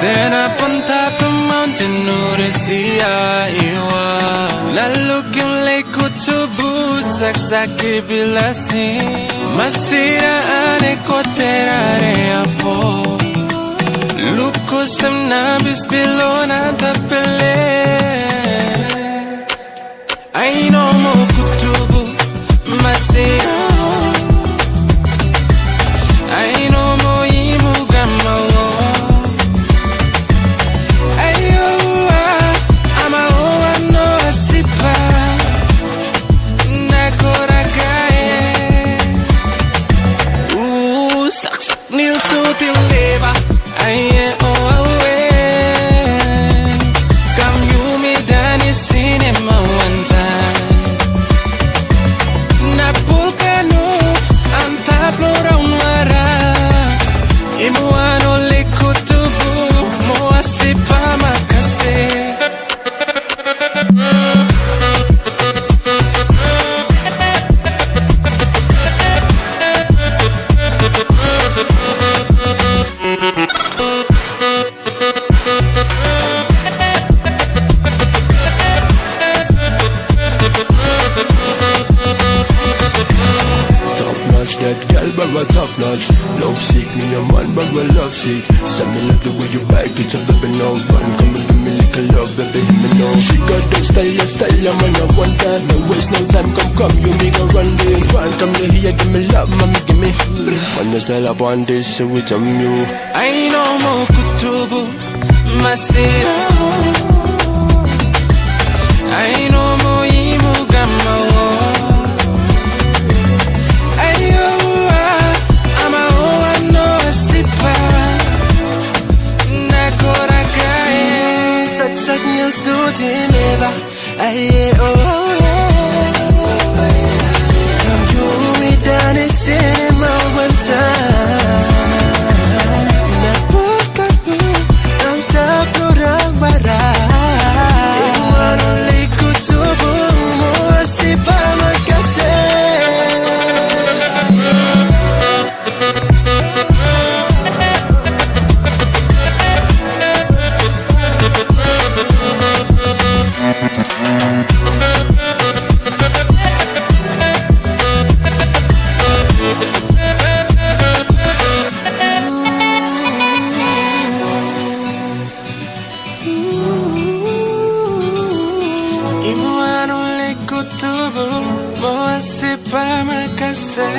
Stand up on top of mountain, Nuresia iwa. Lalugim lake kutubu, saksaki bilasi. Masira ane koterare apo. Luko semnabis bilona tapele. I know mo kutubu, masira. I know mo imugama. Asipa, sak nil sutil leva, aye come you me dani cinema one time. Na pulcanu anta plora unwara, imuano lekutubu mo asipa makase. Top notch, love sick, me a man, but we're love sick. Some me love the way you back it up, baby, no fun. Come and give me little love, baby, me know. She got that style, man, I want that. No waste no time, come, you make a run, then run. Come here, give me love, mommy, give me. Man, the style I want this, so it's on you. I know mo kutubu, masira. I know mo imugama. Sak nil sutil leva, aye come you me dani cinema one time. Na pulcanu anta plorang bara, imuano lekutubu mo asipa makase. Imuano lekutubu mo asipa makase.